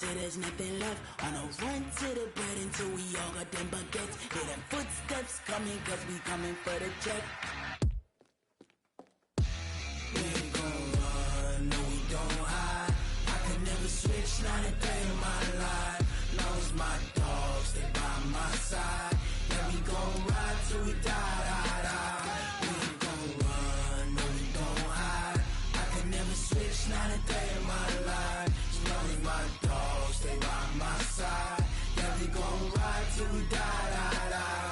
There's nothing left. On a run to the bread until we all got them baguettes. Hear them footsteps coming, cause we coming for the check. We ain't gon' run, no we don't hide. I could never switch, not a day in my life. Long as my dogs stay by my side. Yeah, we gon' ride till we die, die, die. We ain't gon' run, no we don't hide. I could never switch, not a day in my life. As long as my dogs stay by my side. Yeah, we gon' ride till we die, die, die.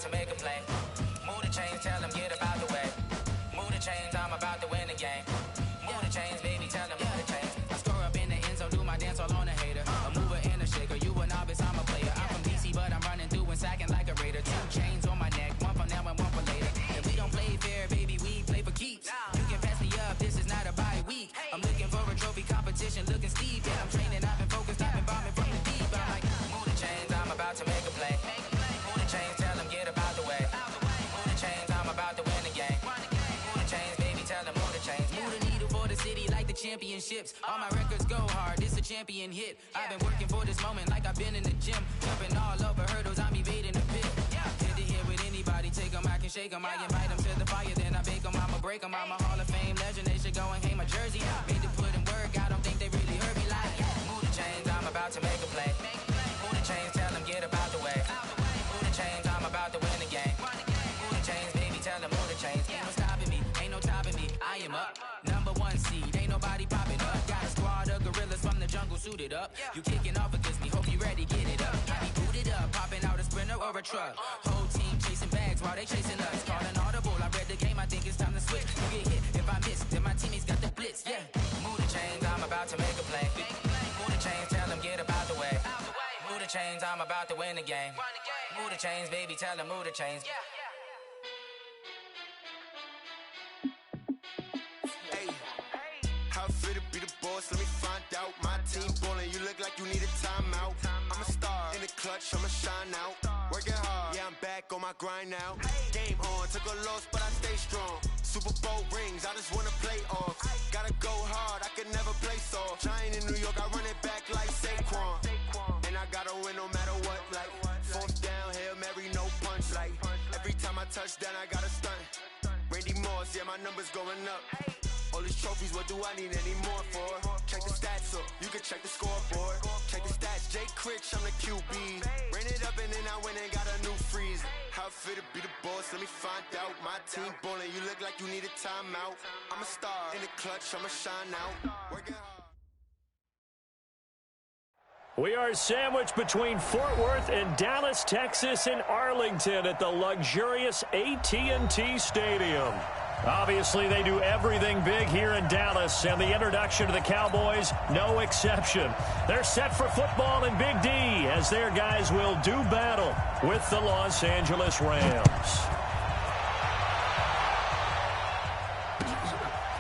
To make a play. Move the chains, tell them get about the way. Move the chains, I'm about to win the game. Move the chains, baby, tell them move the chains. I score up in the end zone, do my dance all on a hater. A mover and a shaker, you a novice, I'm a player. I'm from DC, but I'm running through and sacking like a raider. 2 chains on my neck, one for now and one for later. If we don't play fair, baby, we play for keeps. You can pass me up, this is not a bye week. I'm looking for a trophy competition, looking steep. Yeah, I'm training, I've been focused, I've been bombing from the deep. I'm like, move the chains, I'm about to make a play. Move the chains, tell them get about the way. Move the chains, I'm about to win the game. Move the chains, baby, tell them move the chains. Move the needle for the city like the championships. All my records go hard, this a champion hit. I've been working for this moment like I've been in the gym. Jumping all over hurdles, I'm evading the pit. Hit to hit with anybody, take them, I can shake them. I invite them to the fire, then I bake them, I'ma break them. I'm a Hall of Fame legend, they should go and hang my jersey. Made to put in work, I don't think they really heard me like, move the chains, I'm about to make a play. Move the chains, tell them get about the way. Move the chains, I'm about to win the game. Move the chains, baby, tell them move the chains. Ain't no stopping me, ain't no topping me. I am up, number 1 seed, ain't nobody popping up. Got a squad of gorillas from the jungle suited up. You kicking off against me, hope you ready, get it up. I be booted up, popping out a sprinter or a truck. Whole team chasing bags while they chasing us. Calling audible, I read the game, I think it's time to switch. You get hit if I miss, then my teammates got the blitz, yeah. Move the chains, I'm about to make a play. Move the chains, tell them get about the way. Move the chains, I'm about to win the game. Move the chains, baby, tell them move the chains. Hey, how fit to be the boss? Let me find out. My team ballin', you look like you need a timeout. I'm a star in the clutch, I'ma shine out. Working hard, yeah, I'm back on my grind now. Game on, took a loss, but I stay strong. Super Bowl rings, I just wanna play off. Gotta go hard, I can never play soft. Giant in New York, I run it back like Saquon. And I gotta win no matter what, like 4th down, Hail Mary, no punch. Like every time I touch down, I gotta stunt. Randy Moss, yeah, my numbers going up. All these trophies, what do I need any more for? Check the stats up, you can check the scoreboard. Check the stats, Jake Critch, I'm the QB. Ran it up and then I went and got a new freeze. How fit to be the boss, let me find out. My team ballin', you look like you need a timeout. I'm a star in the clutch, I'ma shine out. Working hard. We are sandwiched between Fort Worth and Dallas, Texas, and Arlington at the luxurious AT&T Stadium. Obviously, they do everything big here in Dallas, and the introduction to the Cowboys, no exception. They're set for football in Big D as their guys will do battle with the Los Angeles Rams.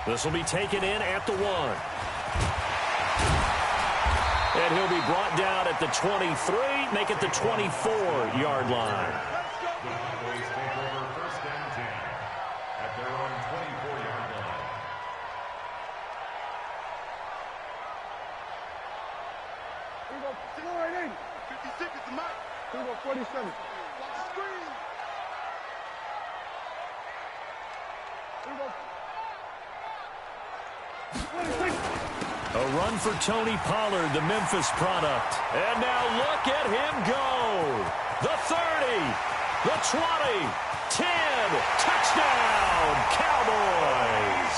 This will be taken in at the 1. And he'll be brought down at the 23, make it the 24-yard line. Here we go, 47. Watch the screen. Here we go. 26. A run for Tony Pollard, the Memphis product. And now look at him go. The 30, the 20, 10, touchdown, Cowboys.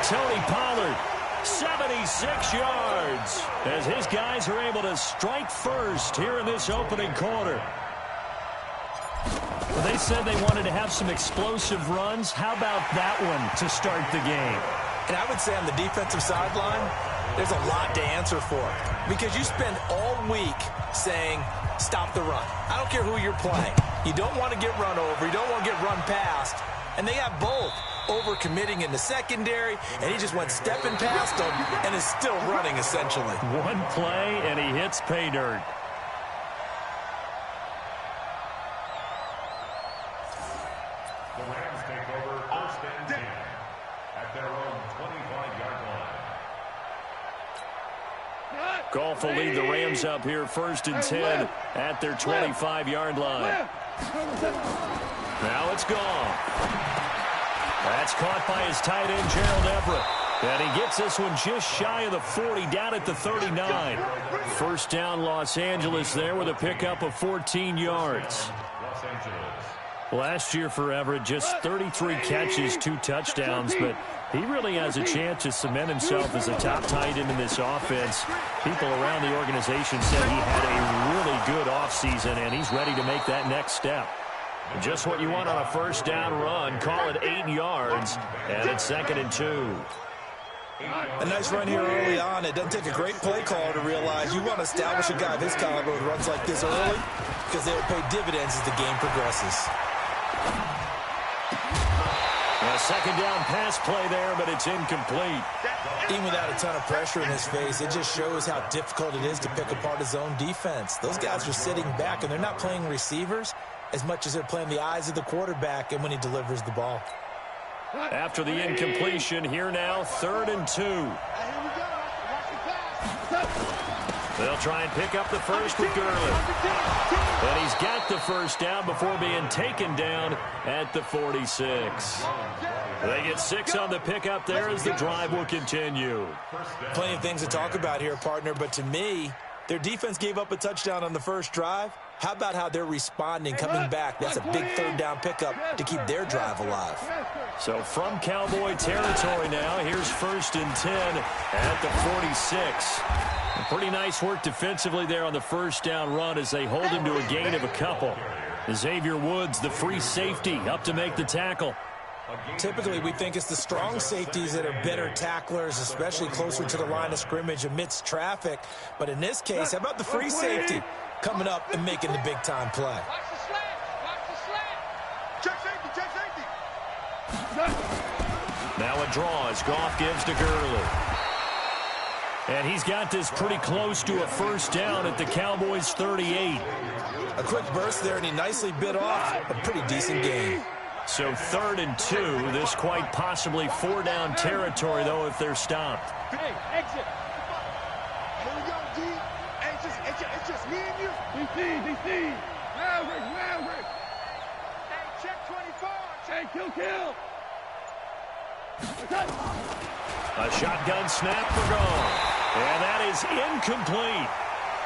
Tony Pollard, 76 yards, as his guys are able to strike first here in this opening quarter. Well, they said they wanted to have some explosive runs. How about that one to start the game? And I would say on the defensive sideline, there's a lot to answer for because you spend all week saying, stop the run. I don't care who you're playing. You don't want to get run over. You don't want to get run past. And they got both. Over-committing in the secondary, and he just went stepping past them and is still running, essentially. One play, and he hits pay dirt. The Rams take over first and 10 at their own 25-yard line. Goff will lead the Rams up here first and 10 at their 25-yard line. Now it's gone. That's caught by his tight end, Gerald Everett. And he gets this one just shy of the 40, down at the 39. First down, Los Angeles there with a pickup of 14 yards. Last year for Everett, just 33 catches, 2 touchdowns, but he really has a chance to cement himself as a top tight end in this offense. People around the organization said he had a really good offseason, and he's ready to make that next step. Just what you want on a first down run. Call it 8 yards, and it's 2nd and 2. A nice run here early on. It doesn't take a great play caller to realize you want to establish a guy of his caliber with runs like this early because they will pay dividends as the game progresses. A second down pass play there, but it's incomplete. Even without a ton of pressure in his face, it just shows how difficult it is to pick apart his own defense. Those guys are sitting back, and they're not playing receivers as much as they're playing the eyes of the quarterback and when he delivers the ball. After the incompletion, here now, 3rd and 2. They'll try and pick up the first with Gurley. And he's got the first down before being taken down at the 46. They get 6 on the pickup there as the drive will continue. Plenty of things to talk about here, partner, but to me, their defense gave up a touchdown on the first drive. How about how they're responding, coming back? That's a big 3rd down pickup to keep their drive alive. So from Cowboy territory now, here's 1st and 10 at the 46. Pretty nice work defensively there on the first down run as they hold him to a gain of a couple. Xavier Woods, the free safety, up to make the tackle. Typically, we think it's the strong safeties that are better tacklers, especially closer to the line of scrimmage amidst traffic. But in this case, how about the free safety coming up and making the big-time play? Watch the slant. Watch the slant. Check safety. Check safety. Now a draw as Goff gives to Gurley. And he's got this pretty close to a first down at the Cowboys' 38. A quick burst there, and he nicely bit off a pretty decent gain. So 3rd and 2. This quite possibly 4-down territory, though, if they're stopped. Hey, exit. Here we go, G. Hey, it's just me and you. DC. Maverick. Hey, check 24. Hey, kill. A shotgun snap for Goff. And that is incomplete.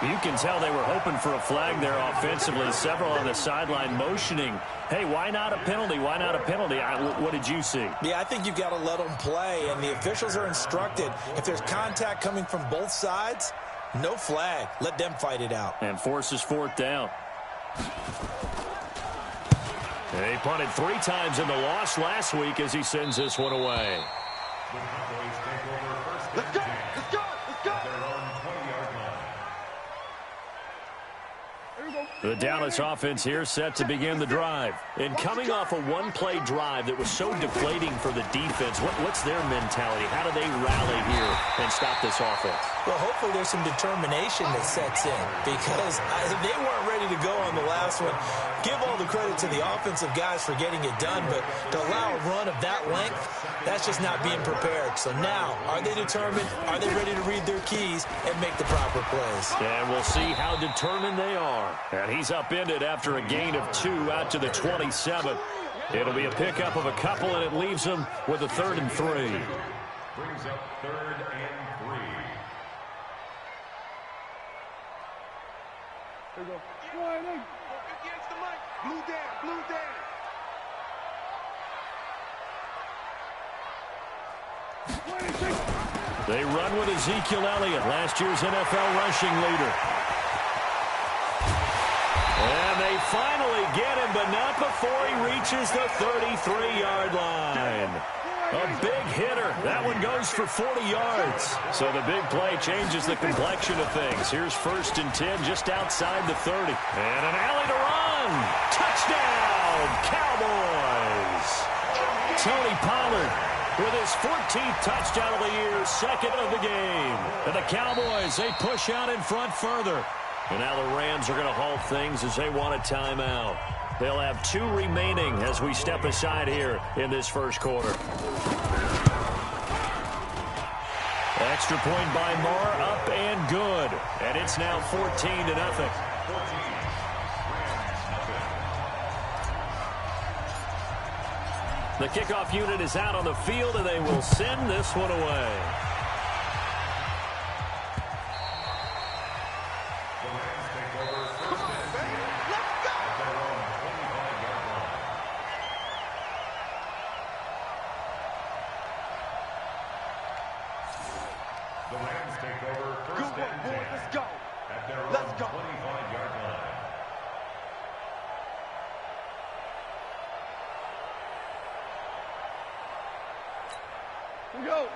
You can tell they were hoping for a flag there offensively. Several on the sideline motioning. Hey, why not a penalty? Why not a penalty? What did you see? Yeah, I think you've got to let them play, and the officials are instructed. If there's contact coming from both sides, no flag. Let them fight it out. And forces 4th down. And he punted 3 times in the loss last week as he sends this one away. Let's go. The Dallas offense here set to begin the drive. And coming off a one-play drive that was so deflating for the defense, what's their mentality? How do they rally here and stop this offense? Well, hopefully there's some determination that sets in because they weren't ready to go on the last one. Give all the credit to the offensive guys for getting it done, but to allow a run of that length, that's just not being prepared. So now, are they determined? Are they ready to read their keys and make the proper plays? And we'll see how determined they are. And he's upended after a gain of 2 out to the 27. It'll be a pickup of a couple, and it leaves them with a 3rd and 3. Brings up 3rd and 3. There you go. Against the mic. Blue down. They run with Ezekiel Elliott, last year's NFL rushing leader. And they finally get him, but not before he reaches the 33-yard line. A big hitter. That one goes for 40 yards. So the big play changes the complexion of things. Here's 1st and 10 just outside the 30. And an alley to run. Touchdown, Cowboys. Tony Pollard with his 14th touchdown of the year, 2nd of the game. And the Cowboys, they push out in front further. And now the Rams are going to halt things as they want a timeout. They'll have 2 remaining as we step aside here in this first quarter. Extra point by Marr, up and good. And it's now 14-0. The kickoff unit is out on the field, and they will send this one away. The Rams take over 1st and 10. Let's go. At their own 25-yard line.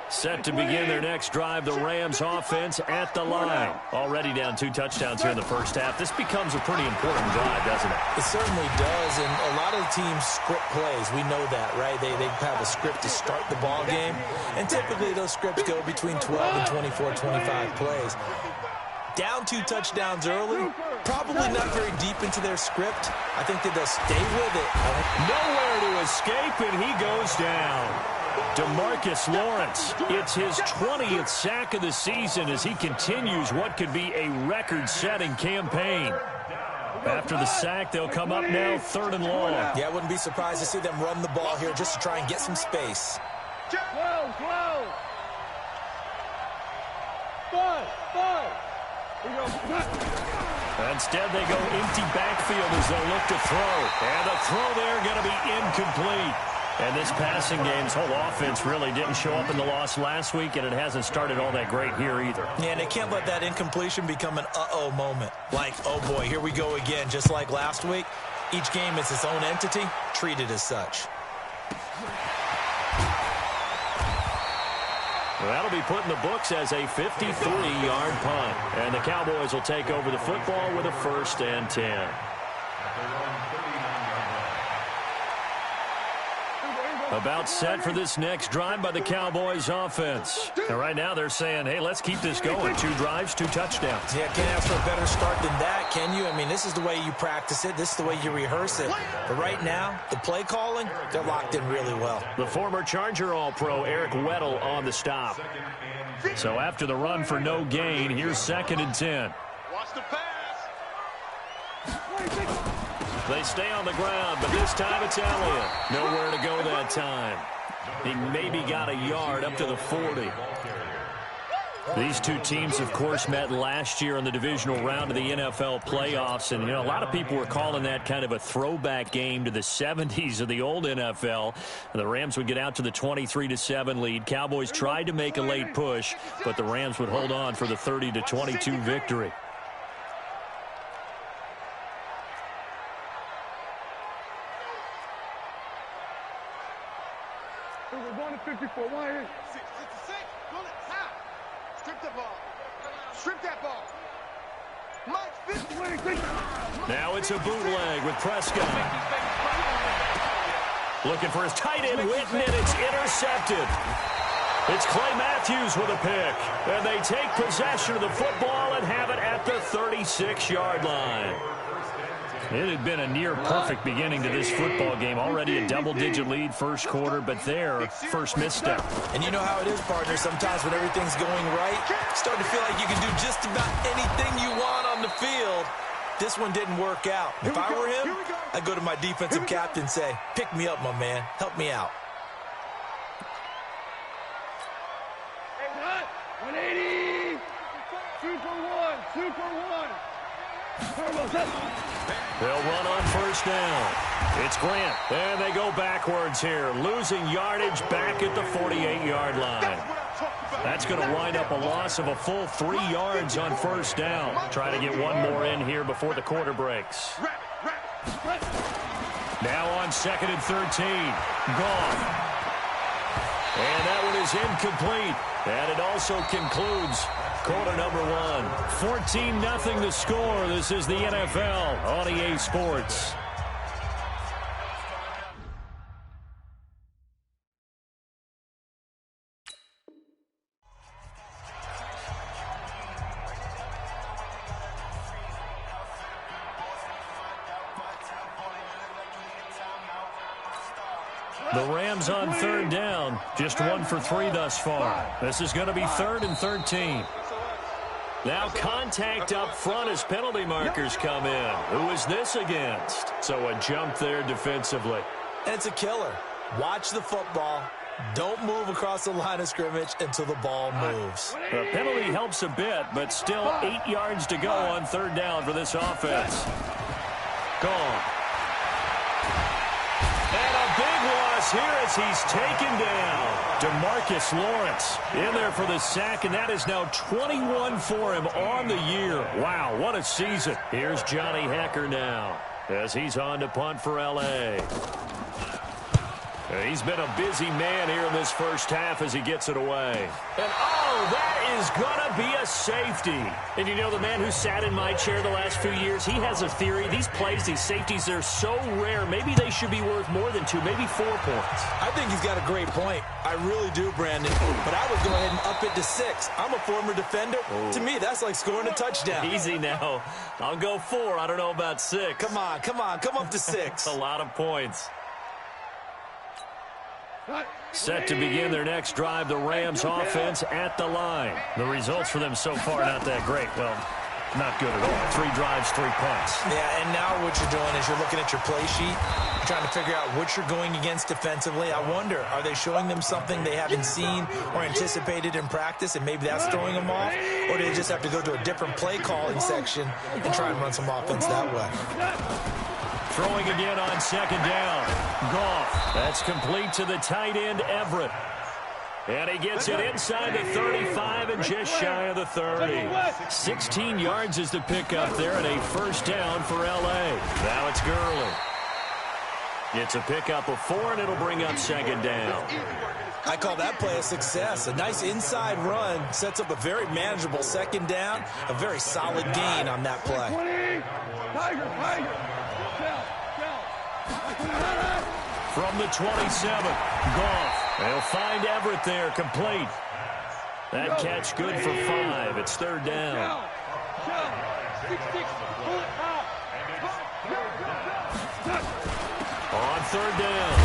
Set to begin their next drive, the Rams offense at the line. Already down 2 touchdowns here in the first half. This becomes a pretty important drive, doesn't it? It certainly does, and a lot of the teams script plays. We know that, right? They have a script to start the ball game, and typically those scripts go between 12 and 24, 25 plays. Down 2 touchdowns early, probably not very deep into their script. I think that they'll stay with it. Nowhere to escape, and he goes down. DeMarcus Lawrence, it's his 20th sack of the season as he continues what could be a record-setting campaign. After the sack, they'll come up now 3rd and long. Yeah, I wouldn't be surprised to see them run the ball here just to try and get some space. Instead, they go empty backfield as they'll look to throw. And the throw there going to be incomplete. And this passing game's whole offense really didn't show up in the loss last week, and it hasn't started all that great here either. Yeah, and they can't let that incompletion become an uh-oh moment. Like, oh boy, here we go again, just like last week. Each game is its own entity, treated as such. Well, that'll be put in the books as a 53-yard punt. And the Cowboys will take over the football with a 1st and 10. About set for this next drive by the Cowboys offense. And right now they're saying, hey, let's keep this going. 2 drives, 2 touchdowns. Yeah, can't ask for a better start than that, can you? I mean, this is the way you practice it. This is the way you rehearse it. But right now, the play calling, they're locked in really well. The former Charger All-Pro Eric Weddle on the stop. So after the run for no gain, here's 2nd and 10. Watch the pass. They stay on the ground, but this time it's Elliott. Nowhere to go that time. He maybe got a yard up to the 40. These 2 teams, of course, met last year in the divisional round of the NFL playoffs. And, you know, a lot of people were calling that kind of a throwback game to the 70s of the old NFL. And the Rams would get out to the 23-7 lead. Cowboys tried to make a late push, but the Rams would hold on for the 30-22 victory. We're going to 54. 1 6, 66. Pull it. How? Strip the ball. Strip that ball. Mike, 50. Now it's a bootleg with Prescott. Looking for his tight end, Witten, and it's intercepted. It's Clay Matthews with a pick. And they take possession of the football and have it at the 36-yard line. It had been a near-perfect beginning to this football game. Already a double-digit lead first quarter, but their first misstep. And you know how it is, partner. Sometimes when everything's going right, you start to feel like you can do just about anything you want on the field. This one didn't work out. If I were him, I'd go to my defensive captain and say, pick me up, my man. Help me out. 180. 2 for 1. 2 for 1. They'll run on first down. It's Grant. And they go backwards here, losing yardage back at the 48-yard line. That's going to wind up a loss of a full 3 yards on first down. Try to get one more in here before the quarter breaks. Now on 2nd and 13. Goff. And that one is incomplete. And it also concludes quarter number one. 14-0 the score. This is the NFL on EA Sports. The Rams on third down. Just 1 for 3 thus far. This is going to be 3rd and 13. Now contact up front as penalty markers come in. Who is this against? So a jump there defensively. And it's a killer. Watch the football. Don't move across the line of scrimmage until the ball moves. The penalty helps a bit, but still 8 yards to go on third down for this offense. Gone. And a big loss here as he's taken down. DeMarcus Lawrence in there for the sack, and that is now 21 for him on the year. Wow, what a season. Here's Johnny Hecker now as he's on to punt for L.A. He's been a busy man here in this first half as he gets it away. And, oh, that is going to be a safety. And you know, the man who sat in my chair the last few years, he has a theory. These plays, these safeties, they're so rare. Maybe they should be worth more than 2, maybe 4 points. I think he's got a great point. I really do, Brandon. But I would go ahead and up it to 6. I'm a former defender. Oh. To me, that's like scoring a touchdown. Easy now. I'll go 4. I don't know about 6. Come on. Come up to 6. A lot of points. Set to begin their next drive, the Rams offense at the line. The results for them so far not that great. Well, not good at all. 3 drives, 3 punts. Yeah, and now what you're doing is you're looking at your play sheet, trying to figure out what you're going against defensively. I wonder, are they showing them something they haven't seen or anticipated in practice, and maybe that's throwing them off? Or do they just have to go to a different play calling section and try and run some offense that way? Throwing again on second down. Goff. That's complete to the tight end, Everett. And he gets it inside the 35 and just shy of the 30. 16 yards is the pickup there and a first down for L.A. Now it's Gurley. It's a pickup of 4, and it'll bring up second down. I call that play a success. A nice inside run sets up a very manageable second down. A very solid gain on that play. From the 27, Goff. They'll find Everett there, complete. That catch good for 5. It's third down. On third down,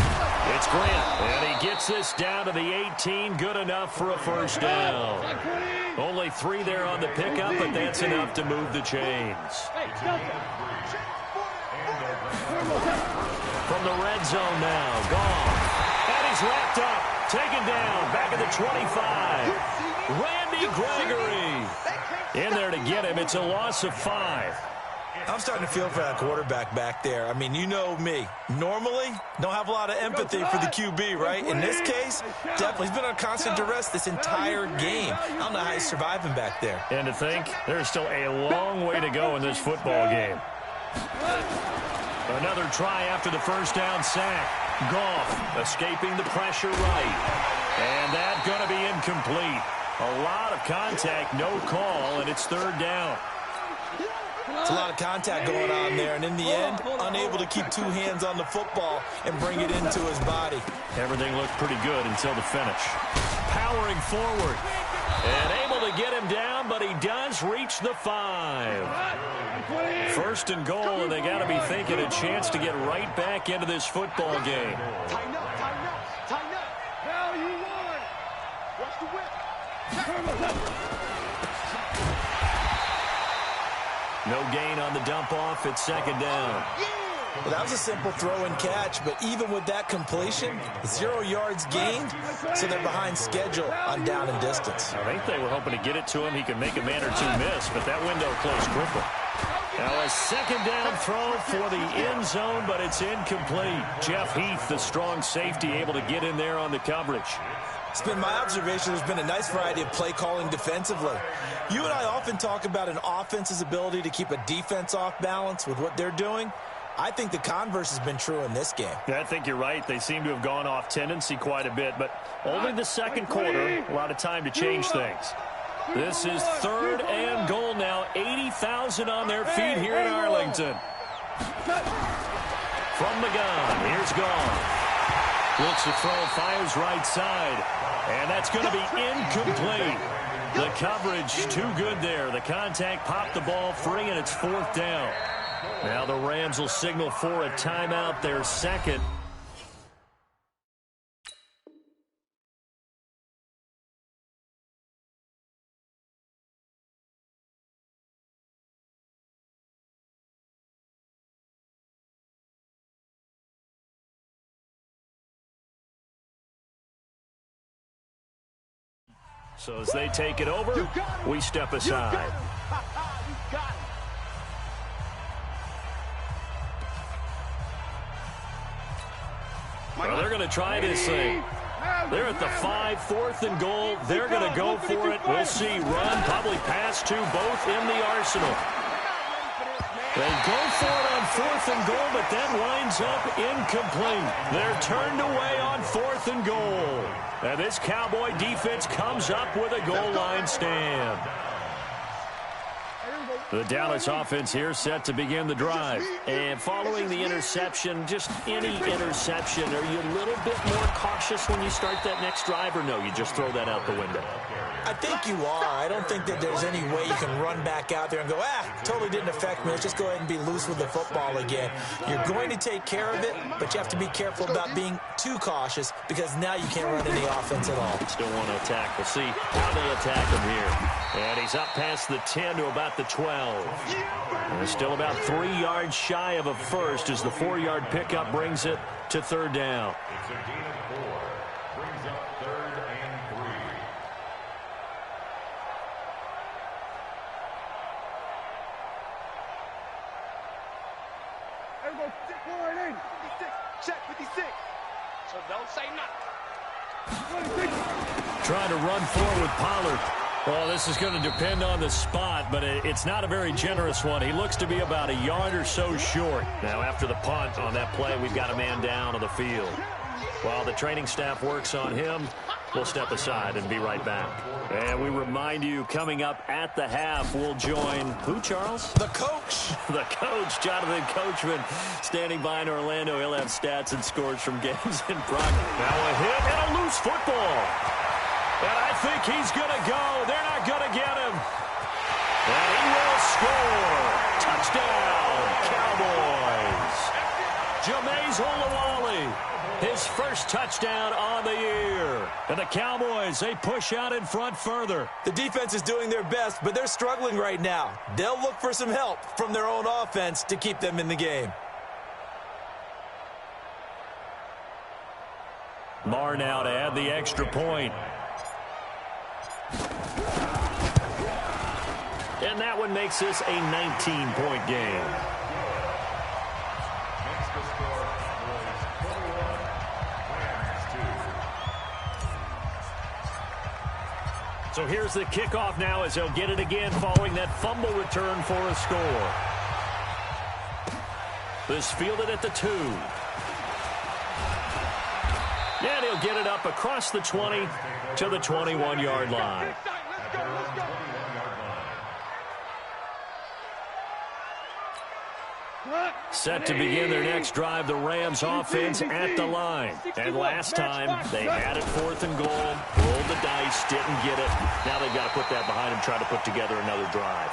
it's Grant, and he gets this down to the 18. Good enough for a first down. Only 3 there on the pickup, but that's enough to move the chains. From the red zone now, Goff. And he's wrapped up, taken down, back at the 25. Randy Gregory in there to get him. It's a loss of 5. I'm starting to feel for that quarterback back there. I mean, you know me. Normally, don't have a lot of empathy for the QB, right? In this case, definitely. He's been on constant duress this entire game. I don't know how he's surviving back there. And to think, there's still a long way to go in this football game. Another try after the first down sack. Goff escaping the pressure right. And that's going to be incomplete. A lot of contact, no call, and it's third down. It's a lot of contact going on there, and in the end, unable to keep 2 hands on the football and bring it into his body. Everything looked pretty good until the finish. Powering forward. And able to get him down, but he does reach the 5. First and goal, and they got to be thinking a chance to get right back into this football game. Tighten up, tighten up, tighten up. Now you won. Watch the whip. No gain on the dump off. It's second down. Well, that was a simple throw and catch, but even with that completion, 0 yards gained, so they're behind schedule on down and distance. I think they were hoping to get it to him. He could make a man or 2 miss, but that window closed quickly. Now a second down throw for the end zone, but it's incomplete. Jeff Heath, the strong safety, able to get in there on the coverage. It's been my observation there's been a nice variety of play calling defensively. You and I often talk about an offense's ability to keep a defense off balance with what they're doing. I think the converse has been true in this game. Yeah, I think you're right. They seem to have gone off tendency quite a bit, but only the second quarter, a lot of time to change things. This is 3rd and goal now. 80,000 on their feet here in Arlington. From the gun, here's Gone. Looks to throw, fires right side, and that's going to be incomplete. The coverage too good there. The contact popped the ball free, and it's 4th down. Now the Rams will signal for a timeout, their second. So as they take it over, we step aside. Well, they're going to try this thing. They're at the 5, 4th and goal. They're going to go for it. We'll see. Run, probably pass to both in the arsenal. They go for it on 4th and goal, but then winds up incomplete. They're turned away on 4th and goal. And this Cowboy defense comes up with a goal line stand. The Dallas offense here set to begin the drive. And following the interception, just any interception, are you a little bit more cautious when you start that next drive, or no, you just throw that out the window? I think you are. I don't think that there's any way you can run back out there and go, totally didn't affect me. Let's just go ahead and be loose with the football again. You're going to take care of it, but you have to be careful about being too cautious because now you can't run any offense at all. Still want to attack. We'll see how they attack him here. And he's up past the 10 to about the 12. And still about 3 yards shy of a first as the 4-yard pickup brings it to 3rd down. It's a gain of 4. Brings up 3rd and 3. Everybody, 4-8. 56. Check 56. So don't say nothing. Trying to run forward with Pollard. Well, this is going to depend on the spot, but it's not a very generous one. He looks to be about a yard or so short. Now, after the punt on that play, we've got a man down on the field. While the training staff works on him, we'll step aside and be right back. And we remind you, coming up at the half, we'll join who, Charles? The coach. The coach, Jonathan Coachman, standing by in Orlando. He'll have stats and scores from games in progress. Now a hit and a loose football. And I think he's going to go. They're not going to get him. And he will score. Touchdown, Cowboys. Jameis Olawale, his first touchdown on the year. And the Cowboys, they push out in front further. The defense is doing their best, but they're struggling right now. They'll look for some help from their own offense to keep them in the game. Marr now to add the extra point. And that one makes this a 19-point game. Makes the score was 21, Rams 2. So here's the kickoff now as they'll get it again following that fumble return for a score. This fielded at the 2. And he'll get it up across the 20 to the 21-yard line. Set to begin their next drive, the Rams offense at the line. And last time, they had it 4th and goal, rolled the dice, didn't get it. Now they've got to put that behind them, try to put together another drive.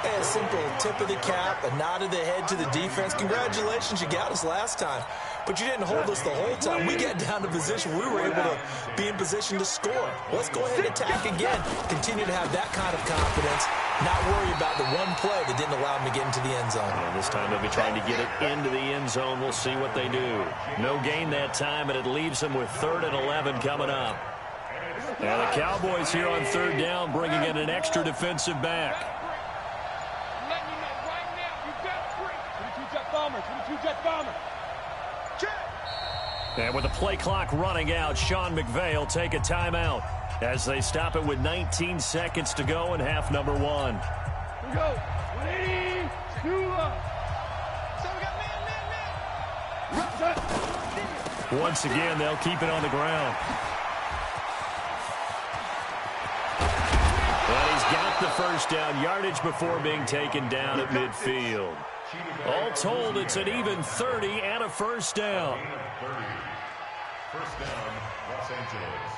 A simple tip of the cap, a nod of the head to the defense. Congratulations, you got us last time. But you didn't hold us the whole time. We got down to position. We were able to be in position to score. Let's go ahead and attack again. Continue to have that kind of confidence. Not worry about the one play that didn't allow them to get into the end zone. And this time they'll be trying to get it into the end zone. We'll see what they do. No gain that time, and it leaves them with 3rd and 11 coming up. And the Cowboys here on 3rd down, bringing in an extra defensive back. Letting you know right now, you got 3. 22 jet bomber, 22 jet bomber. And with the play clock running out, Sean McVay will take a timeout as they stop it with 19 seconds to go in half number 1. Here we go. 180, 2 up. So we got man. Once again, they'll keep it on the ground. Well, he's got the first down, yardage before being taken down at midfield. All told, it's an even 30 and a first down. First down, Los Angeles.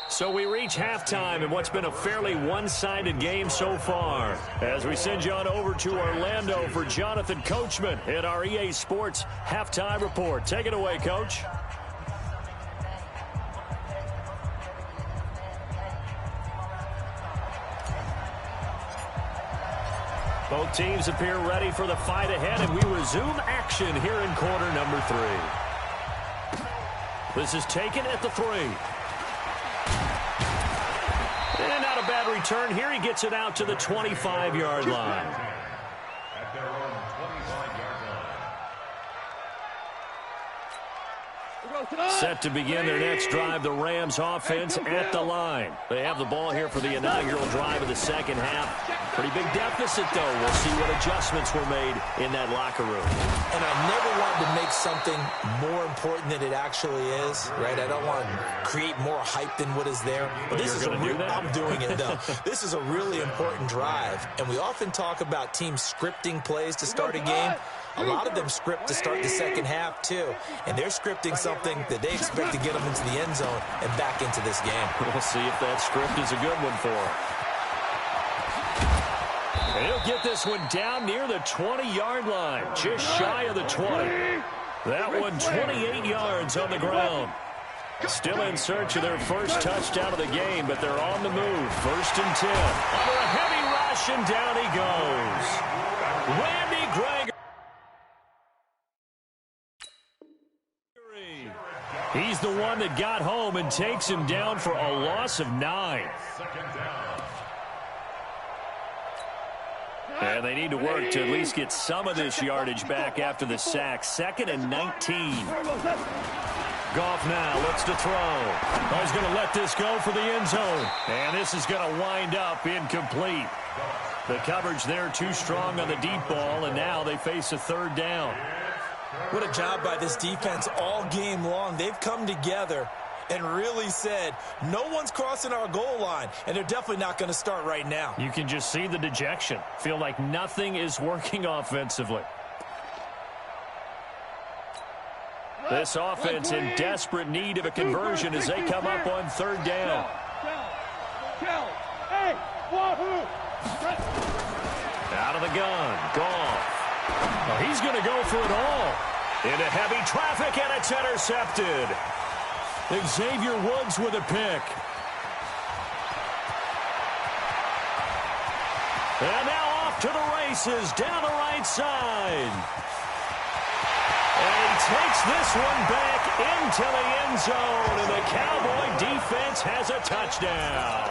So we reach halftime in what's been a fairly one-sided game so far. As we send you on over to Orlando for Jonathan Coachman at our EA Sports Halftime Report. Take it away, Coach. Both teams appear ready for the fight ahead, and we resume action here in quarter number 3. This is taken at the 3. And not a bad return here. He gets it out to the 25-yard line. At their own 25-yard line. Set to begin their next drive, the Rams offense at the line. They have the ball here for the inaugural drive of the second half. Pretty big deficit, though. We'll see what adjustments were made in that locker room. And I never wanted to make something more important than it actually is, right? I don't want to create more hype than what is there. But this is I'm doing it, though. This is a really important drive. And we often talk about teams scripting plays to start a game. A lot of them script to start the second half, too. And they're scripting something that they expect to get them into the end zone and back into this game. We'll see if that script is a good one for them. And he'll get this one down near the 20-yard line, just shy of the 20. That one 28 yards on the ground. Still in search of their first touchdown of the game, but they're on the move. First and 10. Under a heavy rush, and down he goes. Randy Gregory. He's the one that got home and takes him down for a loss of 9. Second down. And they need to work to at least get some of this yardage back after the sack. 2nd and 19. Goff now looks to throw. Oh, he's going to let this go for the end zone. And this is going to wind up incomplete. The coverage there too strong on the deep ball, and now they face a third down. What a job by this defense all game long. They've come together and really said, no one's crossing our goal line, and they're definitely not going to start right now. You can just see the dejection. Feel like nothing is working offensively. This offense in desperate need of a conversion as they come up on third down. Out of the gun, Goff. Oh, he's going to go for it all. Into heavy traffic, and it's intercepted. Xavier Woods with a pick. And now off to the races down the right side. And he takes this one back into the end zone, and the Cowboy defense has a touchdown.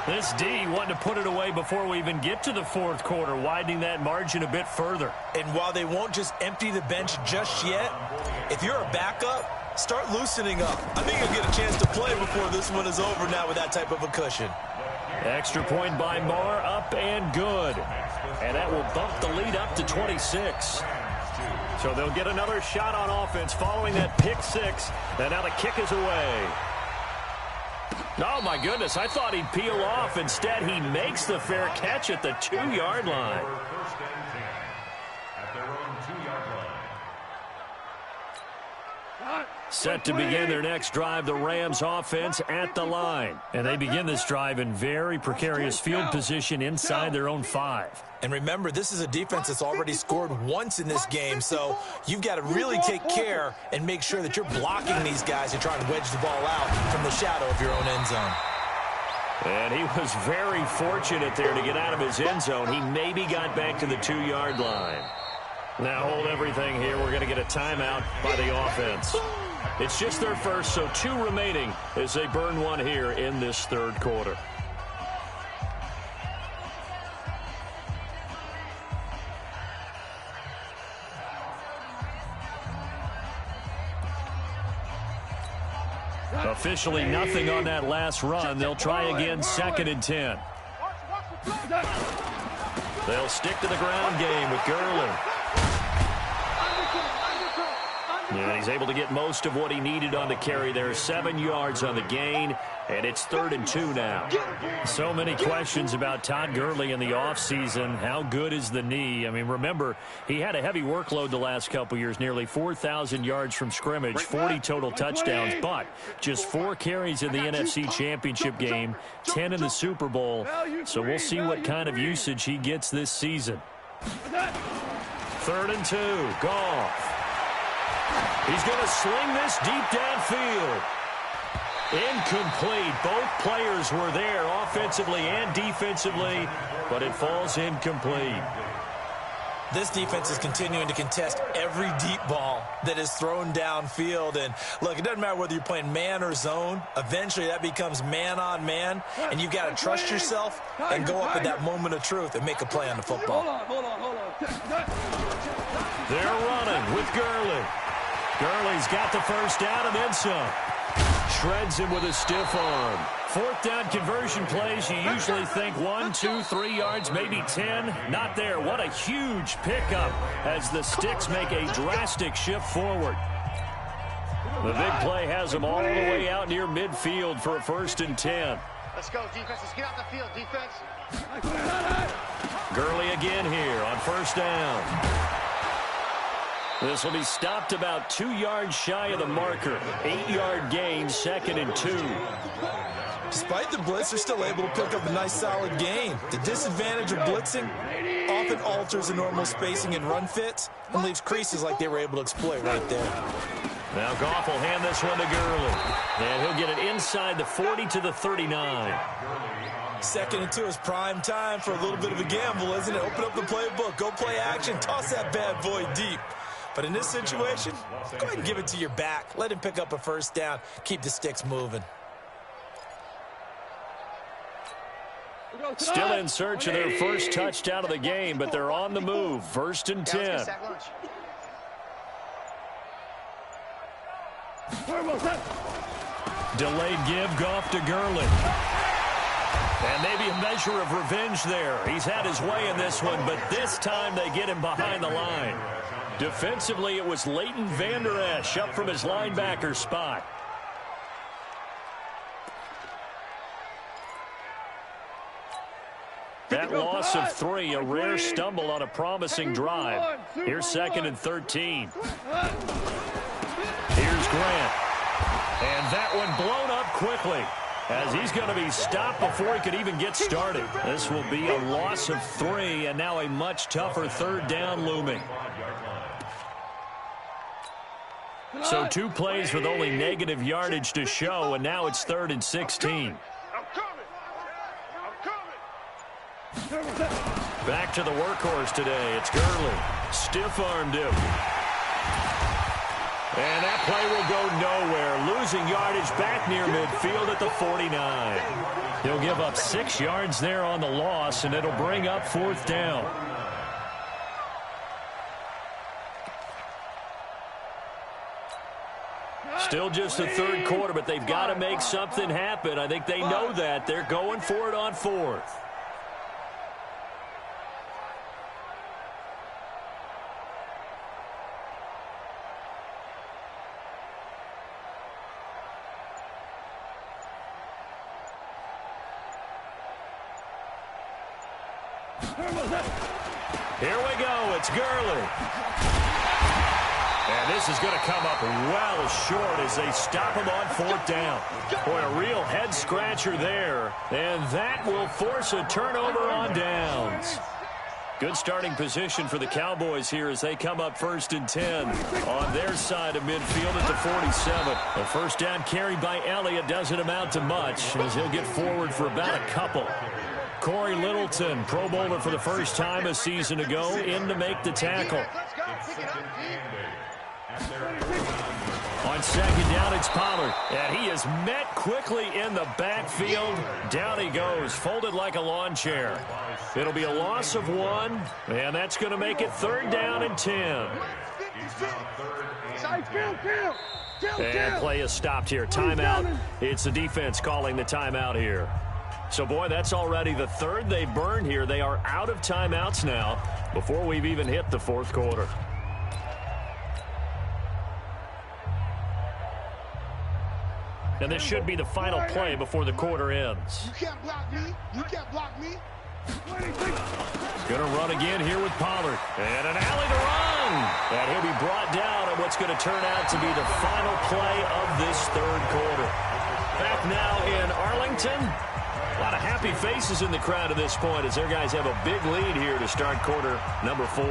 This D wanting to put it away before we even get to the fourth quarter, widening that margin a bit further. And while they won't just empty the bench just yet, if you're a backup, start loosening up. I think you'll get a chance to play before this one is over now with that type of a cushion. Extra point by Marr, up and good. And that will bump the lead up to 26. So they'll get another shot on offense following that pick six. And now the kick is away. Oh, my goodness. I thought he'd peel off. Instead, he makes the fair catch at the 2-yard line. First and 10 at their own 2-yard line. Set to begin their next drive, the Rams offense at the line. And they begin this drive in very precarious field position inside their own 5. And remember, this is a defense that's already scored once in this game, so you've got to really take care and make sure that you're blocking these guys and trying to wedge the ball out from the shadow of your own end zone. And he was very fortunate there to get out of his end zone. He maybe got back to the 2-yard line. Now hold everything here. We're going to get a timeout by the offense. It's just their first, so 2 remaining as they burn one here in this third quarter. Officially nothing on that last run. They'll try again, 2nd and 10. They'll stick to the ground game with Gurley. Yeah, he's able to get most of what he needed on the carry there. 7 yards on the gain, and it's 3rd and 2 now. So many questions about Todd Gurley in the offseason. How good is the knee? I mean, remember, he had a heavy workload the last couple years, nearly 4,000 yards from scrimmage, 40 total touchdowns, but just 4 carries in the NFC Championship game, 10 in the Super Bowl. So we'll see what kind of usage he gets this season. 3rd and 2, Goff. He's going to sling this deep downfield. Incomplete. Both players were there offensively and defensively, but it falls incomplete. This defense is continuing to contest every deep ball that is thrown downfield. And, look, it doesn't matter whether you're playing man or zone. Eventually that becomes man on man, and you've got to trust yourself and go up at that moment of truth and make a play on the football. Hold on. They're running with Gurley. Gurley's got the first down and then some. Shreds him with a stiff arm. 4th down conversion plays, you usually think 1, 2, 3 yards, maybe 10. Not there. What a huge pickup as the Sticks make a drastic shift forward. The big play has them all the way out near midfield for a 1st and 10. Let's go, defense. Let's get out the field, defense. Gurley again here on 1st down. This will be stopped about 2 yards shy of the marker. 8-yard gain, 2nd and 2. Despite the blitz, they're still able to pick up a nice solid gain. The disadvantage of blitzing often alters the normal spacing and run fits and leaves creases like they were able to exploit right there. Now Goff will hand this one to Gurley. And he'll get it inside the 40 to the 39. 2nd and 2 is prime time for a little bit of a gamble, isn't it? Open up the playbook, go play action, toss that bad boy deep. But in this situation, go ahead and give it to your back. Let him pick up a 1st down. Keep the Sticks moving. Still in search of their first touchdown of the game, but they're on the move. 1st and 10. Delayed give, Goff to Gurley. And maybe a measure of revenge there. He's had his way in this one, but this time they get him behind the line. Defensively, it was Leighton Vander Esch up from his linebacker spot. That loss of 3, a rare stumble on a promising drive. Here's 2nd and 13. Here's Grant. And that one blown up quickly as he's going to be stopped before he could even get started. This will be a loss of 3 and now a much tougher 3rd down looming. So 2 plays with only negative yardage to show, and now it's 3rd and 16. Back to the workhorse today. It's Gurley. Stiff-armed him. And that play will go nowhere. Losing yardage back near midfield at the 49. He'll give up 6 yards there on the loss, and it'll bring up 4th down. Still just the 3rd quarter, but they've got to make something happen. I think they know that. They're going for it on 4th. Here we go. It's Gurley. And that play will go nowhere. Losing yardage back near midfield at the 49. He'll give up 6 yards there on the loss, and it'll bring up 4th down. Still just the 3rd quarter, but they've got to make something happen. I think they know that. They're going for it on 4th. Here we go. It's Gurley. And this is going to come up well short as they stop him on 4th down. Boy, a real head-scratcher there. And that will force a turnover on downs. Good starting position for the Cowboys here as they come up 1st and 10 on their side of midfield at the 47. The first down carried by Elliott doesn't amount to much as he'll get forward for about a couple. Corey Littleton, Pro Bowler for the first time a season ago, in to make the tackle. On 2nd down, it's Pollard. And he is met quickly in the backfield. Down he goes, folded like a lawn chair. It'll be a loss of 1, and that's going to make it 3rd down and 10. And play is stopped here. Timeout. It's the defense calling the timeout here. So, boy, that's already the 3rd they've burned here. They are out of timeouts now before we've even hit the 4th quarter. And this should be the final play before the quarter ends. You can't block me. You can't block me. Going to run again here with Pollard. And an alley to run. And he'll be brought down on what's going to turn out to be the final play of this 3rd quarter. Back now in Arlington. A lot of happy faces in the crowd at this point as their guys have a big lead here to start quarter number 4.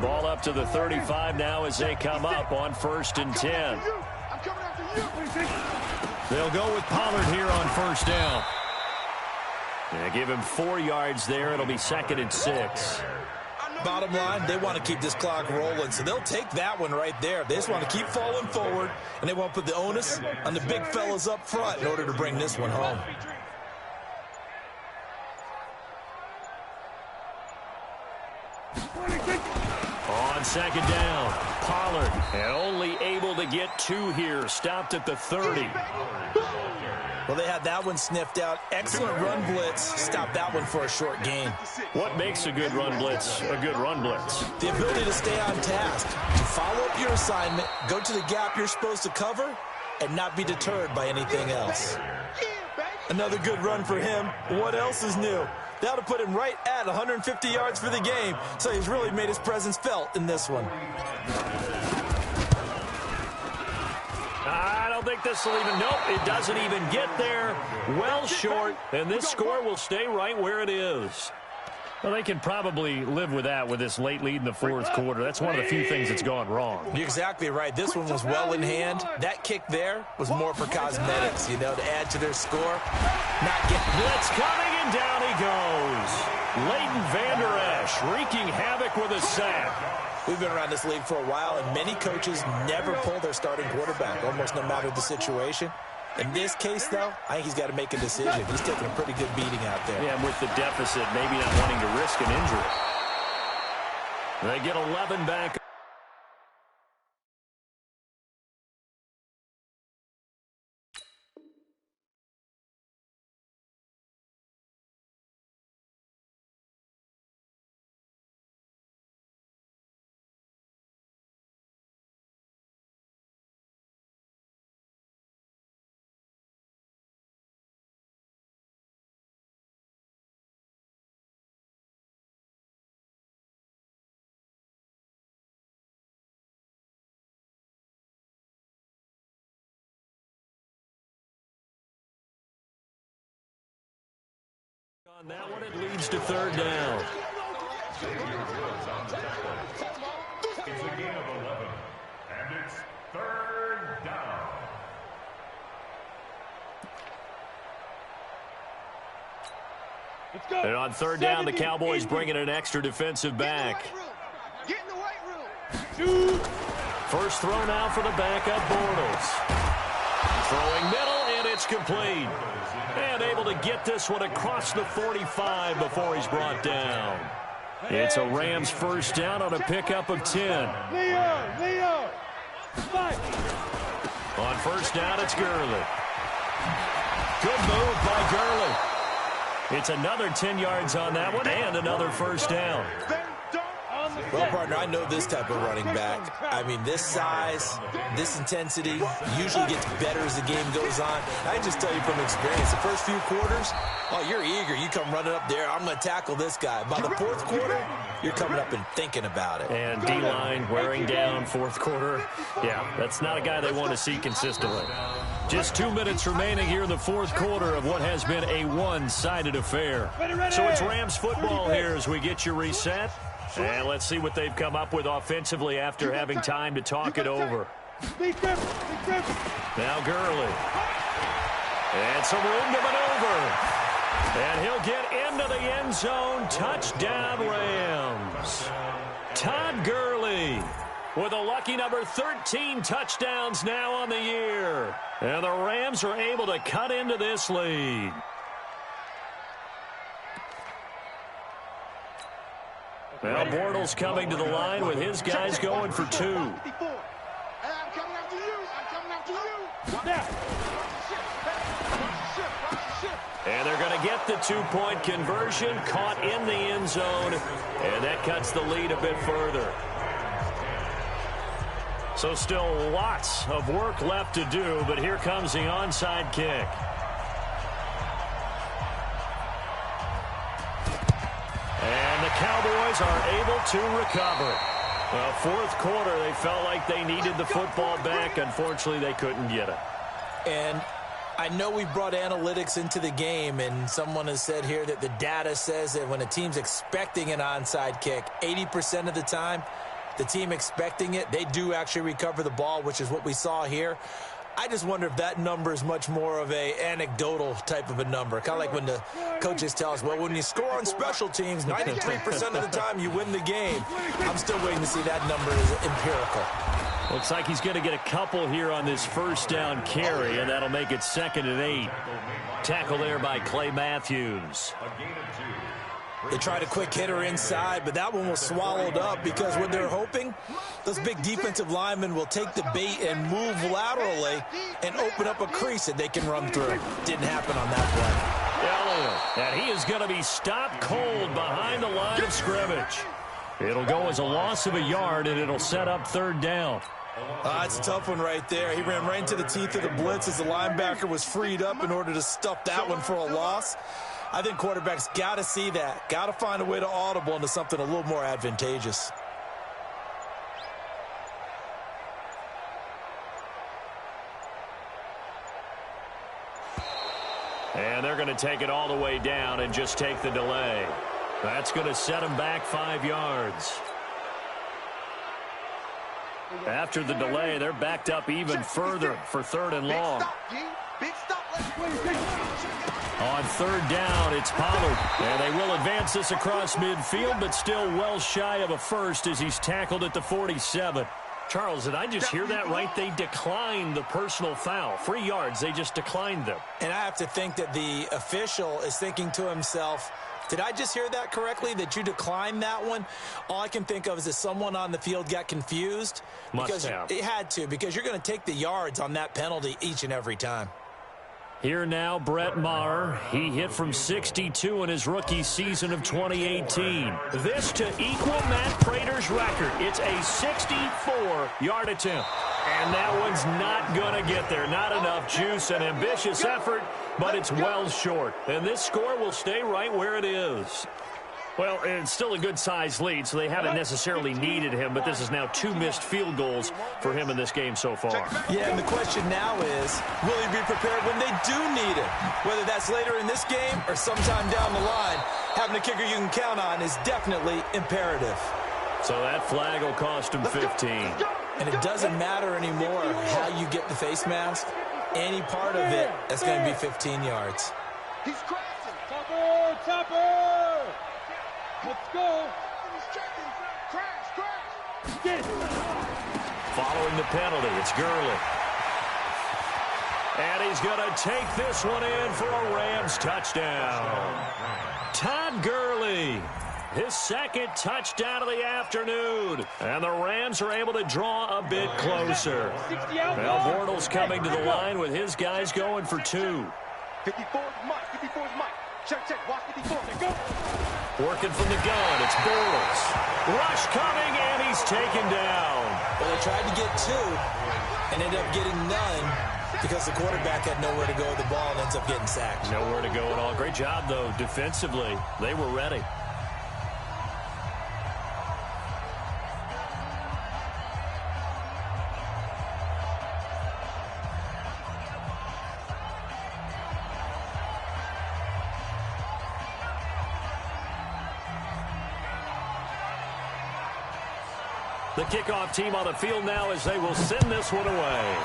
Ball up to the 35 now as they come up on 1st and 10. They'll go with Pollard here on 1st down. Yeah, give him 4 yards there. It'll be 2nd and 6. Bottom line, they want to keep this clock rolling, so they'll take that one right there. They just want to keep falling forward, and they want to put the onus on the big fellas up front in order to bring this one home. On 2nd down, Pollard, and only able to get 2 here, stopped at the 30. Well, they had that one sniffed out. Excellent run blitz. Stopped that one for a short gain. What makes a good run blitz a good run blitz? The ability to stay on task, to follow up your assignment, go to the gap you're supposed to cover, and not be deterred by anything else. Another good run for him. What else is new? That'll put him right at 150 yards for the game, so he's really made his presence felt in this one. I don't think this will even, nope, it doesn't even get there. Well short, and this score will stay right where it is. Well, they can probably live with that with this late lead in the 4th quarter. That's one of the few things that's gone wrong. You're exactly right. This one was well in hand. That kick there was more for cosmetics, you know, to add to their score. Not getting blitz coming, and down he goes. Leighton Vander Esch wreaking havoc with a sack. We've been around this league for a while, and many coaches never pull their starting quarterback, almost no matter the situation. In this case, though, I think he's got to make a decision. He's taking a pretty good beating out there. Yeah, and with the deficit, maybe not wanting to risk an injury. They get 11 back. On that one, it leads to 3rd down. It's a gain of 11, and it's 3rd down. Let's go. And on 3rd down, the Cowboys bringing an extra defensive back. Get in the weight room. First throw now for the backup Bortles. Throwing middle, and it's complete. And able to get this one across the 45 before he's brought down. It's a Rams 1st down on a pickup of 10. Leo, fight. On 1st down, it's Gurley. Good move by Gurley. It's another 10 yards on that one and another 1st down. They don't Well, partner, I know this type of running back. I mean, this size, this intensity usually gets better as the game goes on. I can just tell you from experience, the first few quarters, oh, you're eager. You come running up there, I'm going to tackle this guy. By the fourth quarter, you're coming up and thinking about it. And D-line wearing down fourth quarter. Yeah, that's not a guy they want to see consistently. Just 2 minutes remaining here in the fourth quarter of what has been a one-sided affair. So it's Rams football here as we get you reset. And let's see what they've come up with offensively after having time to talk it over. Now Gurley. And some room to maneuver. And he'll get into the end zone. Touchdown, Rams. Todd Gurley with a lucky number 13 touchdowns now on the year. And the Rams are able to cut into this lead. Well, Bortles coming to the line with his guys going for 2. And they're going to get the 2-point conversion, caught in the end zone, and that cuts the lead a bit further. So still lots of work left to do, but here comes the onside kick. And the Cowboys are able to recover. Well, fourth quarter, they felt like they needed the football back. Unfortunately, they couldn't get it. And I know we brought analytics into the game, and someone has said here that the data says that when a team's expecting an onside kick, 80% of the time, the team expecting it, they do actually recover the ball, which is what we saw here. I just wonder if that number is much more of a anecdotal type of a number. Kind of like when the coaches tell us, well, when you score on special teams, 93% of the time you win the game. I'm still waiting to see that number is empirical. Looks like he's going to get a couple here on this first down carry, and that'll make it 2nd and 8. Tackle there by Clay Matthews. They tried a quick hitter inside, but that one was swallowed up because what they're hoping, those big defensive linemen will take the bait and move laterally and open up a crease that they can run through. Didn't happen on that play. And he is going to be stopped cold behind the line of scrimmage. It'll go as a loss of a yard, and it'll set up 3rd down. That's a tough one right there. He ran right into the teeth of the blitz as the linebacker was freed up in order to stuff that one for a loss. I think quarterbacks got to see that. Got to find a way to audible into something a little more advantageous. And they're going to take it all the way down and just take the delay. That's going to set them back 5 yards. After the delay, they're backed up even further for 3rd and long. On 3rd down, it's Pollard. And they will advance this across midfield, but still well shy of a first as he's tackled at the 47. Charles, did I just hear that right? They declined the personal foul. 3 yards, they just declined them. And I have to think that the official is thinking to himself, did I just hear that correctly, that you declined that one? All I can think of is that someone on the field got confused. Must have. It had to, because you're going to take the yards on that penalty each and every time. Here now, Brett Maher. He hit from 62 in his rookie season of 2018. This to equal Matt Prater's record. It's a 64-yard attempt. And that one's not going to get there. Not enough juice, an ambitious effort, but it's well short. And this score will stay right where it is. Well, it's still a good-sized lead, so they haven't necessarily needed him, but this is now 2 missed field goals for him in this game so far. Yeah, and the question now is, will he be prepared when they do need him? Whether that's later in this game or sometime down the line, having a kicker you can count on is definitely imperative. So that flag will cost him 15. And it doesn't matter anymore how you get the face mask. Any part of it, that's going to be 15 yards. He's crashing. Topper! Let's go. Crash. Following the penalty, it's Gurley. And he's going to take this one in for a Rams touchdown. Todd Gurley, his 2nd touchdown of the afternoon. And the Rams are able to draw a bit closer. Now Bortles coming to the line with his guys going for 2. 54 is Mike. 54 is Mike. Check. Watch 54. Go. Working from the gun, it's Bortles. Rush coming, and he's taken down. Well, they tried to get 2 and ended up getting none because the quarterback had nowhere to go with the ball and ends up getting sacked. Nowhere to go at all. Great job, though, defensively. They were ready. The kickoff team on the field now as they will send this one away.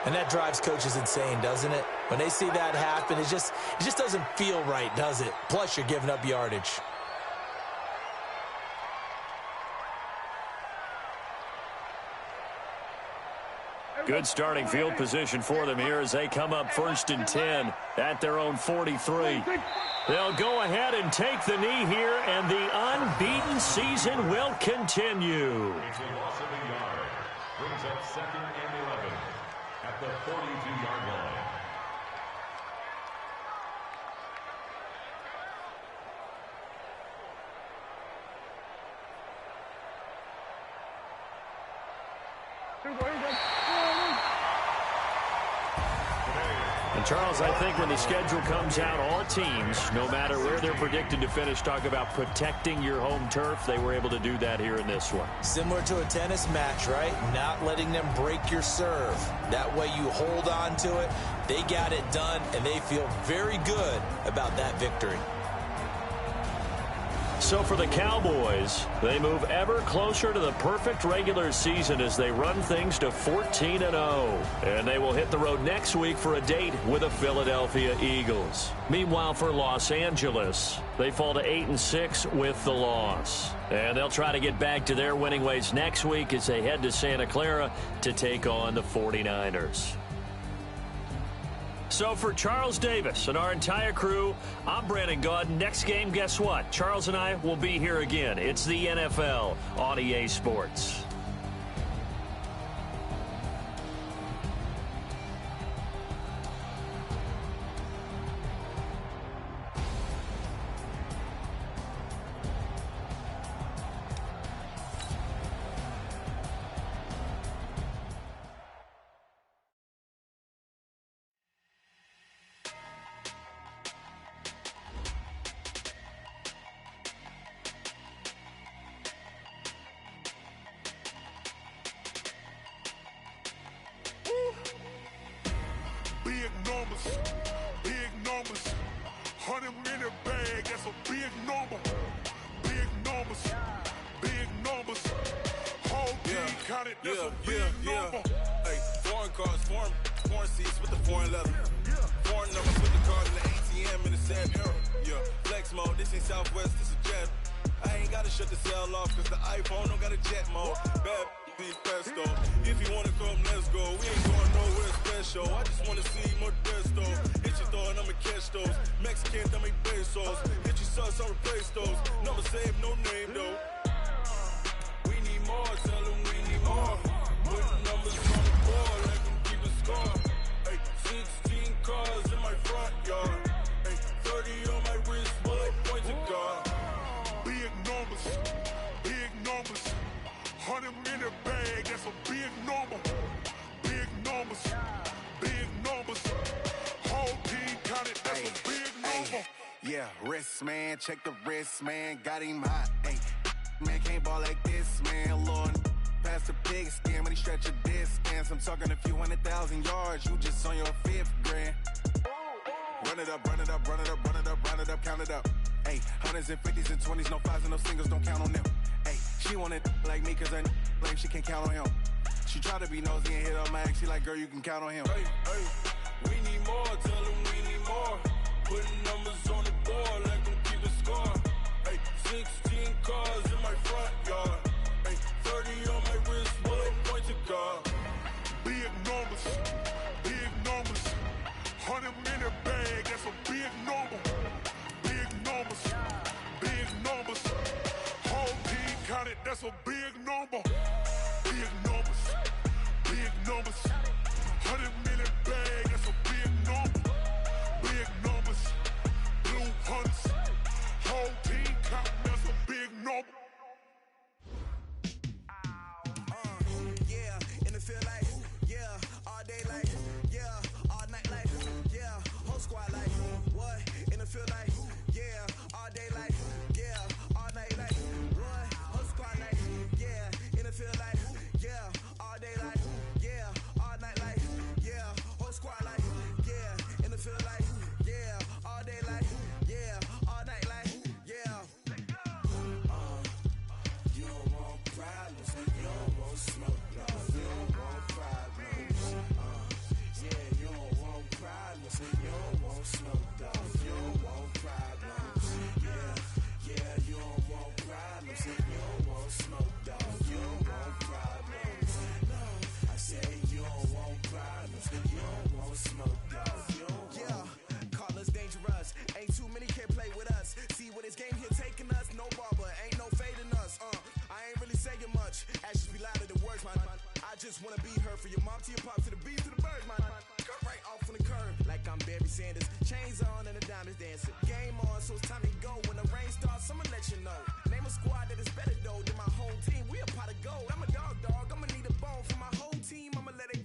And that drives coaches insane, doesn't it? When they see that happen, it just doesn't feel right, does it? Plus, you're giving up yardage. Good starting field position for them here as they come up 1st and 10 at their own 43. They'll go ahead and take the knee here, and the unbeaten season will continue. It's a loss of a yard. Brings up 2nd and 11 at the 42-yard line. And, Charles, I think when the schedule comes out, all teams, no matter where they're predicted to finish, talk about protecting your home turf. They were able to do that here in this one. Similar to a tennis match, right? Not letting them break your serve. That way you hold on to it. They got it done, and they feel very good about that victory. So for the Cowboys, they move ever closer to the perfect regular season as they run things to 14-0. And they will hit the road next week for a date with the Philadelphia Eagles. Meanwhile, for Los Angeles, they fall to 8-6 with the loss. And they'll try to get back to their winning ways next week as they head to Santa Clara to take on the 49ers. So for Charles Davis and our entire crew, I'm Brandon Gaud. Next game, guess what? Charles and I will be here again. It's the NFL on EA Sports. Big numbers, 100 in a bag, that's a big number. Big numbers, whole team counted, that's a big number. Hey, foreign cars, foreign seats with the foreign leather. Foreign numbers with the card in the ATM in the same era. Yeah, flex mode, this ain't Southwest, this is jet. I ain't gotta shut the cell off cause the iPhone don't got a jet mode. Bad pesto. If you wanna come, let's go. We ain't going nowhere special. I just wanna see Modesto. Hit your thought, I'ma catch those. Mexican, dame pesos. Hit your sus, I'll replace those. Number save, no name though. We need more, tell them we need more. Putting numbers on the board, like them keep a score. Hey, 16 cars in my front yard. Hey, 30 on my wrist, while I point to God. Big numbers, 100 in a bag, that's a big number. Big numbers, whole team counted, that's a big number. Yeah, wrist man, check the wrist man, got him hot. Ay, man can't ball like this, man. Lord, past the pig skin, but he stretch a distance. I'm talking a few 100,000 yards, you just on your 5th grand. Run it up, count it up. Ay, hundreds and 50s and 20s, no 5s and no singles, don't count on them. Ay, she want it like me, cause her blame, she can't count on him. She try to be nosy and hit on my ex, she like, girl, you can count on him. Hey, we need more, tell them we need more. Putting numbers on the board, like them keep a score. Hey, 16 cars in my front yard. Hey, 30 on my wrist, while I point to God. Big numbers, 100 in a bag, that's a big number. Big numbers, whole team counted, that's a big number. Big numbers, 100 in a bag, that's a big number. Big numbers, problems. Yeah, you don't want problems. You don't want smoke, dog. You don't want problems. No, I said you don't want problems. You don't want smoke, dog. You don't want. Call us dangerous. Ain't too many can play with us. See what this game here taking us. No barber, ain't no fading us. I ain't really saying much. Actions be louder than words, man. I just wanna be heard, for your mom to your pop, to the beat, to the birds, man. Cut right off on the curb, like I'm Barry Sanders. Chains on and the diamonds dancing. Game on, so it's time to go. When the rain starts, I'ma let you know. Name a squad that is better though than my whole team. We a pot of gold. I'm a dog. I'ma need a bone for my whole team. I'ma let it